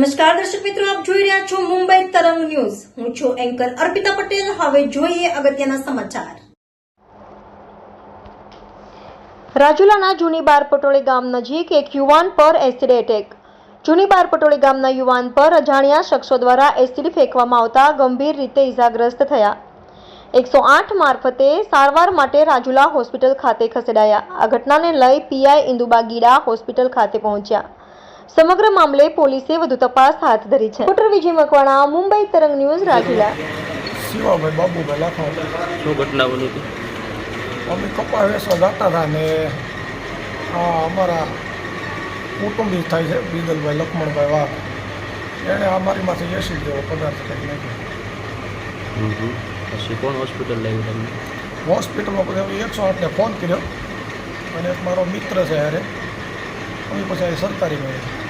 નમસ્કાર દર્શક મિત્રો, આપ જોઈ રહ્યા છો મુંબઈ તરંગ ન્યૂઝ. હું છું એન્કર અર્પિતા પટેલ. હવે જોઈએ અગત્યના સમાચાર. રાજુલાના જૂની બારપટોળી ગામ નજીક એક યુવાન પર એસિડ એટેક. જૂની બારપટોળી ગામના યુવાન પર અજાણ્યા શખ્સો દ્વારા એસિડ ફેંકવામાં આવતા ગંભીર રીતે ઇજાગ્રસ્ત થયા. 108 મારફતે સારવાર માટે રાજુલા હોસ્પિટલ ખાતે ખસેડાયા. આ ઘટનાને લઈ પીઆઈ ઇન્દુબા ગીડા હોસ્પિટલ ખાતે પહોંચ્યા. સમગ્ર મામલે પોલીસે વધુ તપાસ હાથ ધરી છે. ડોક્ટર વિજય મકવાણા, મુંબઈ તરંગ ન્યૂઝ, રાજુલા. શિવાભાઈ બાબુભાઈ લાખો. શું ઘટના બની હતી? અમે કપા વેસવા જતા હતા ને અમારા કુટુંબી થાય છે બીદલભાઈ લક્ષ્મણભાઈ વાઘ, એણે અમારીમાંથી એસિડ જેવો પદાર્થ કંઈક નાખ્યો. પછી કોણ હોસ્પિટલ લાવી તમને? હોસ્પિટલમાં પછી 108ને ફોન કર્યો અને એક મારો મિત્ર છે યારે અમે પછી સરકારી મેળવી.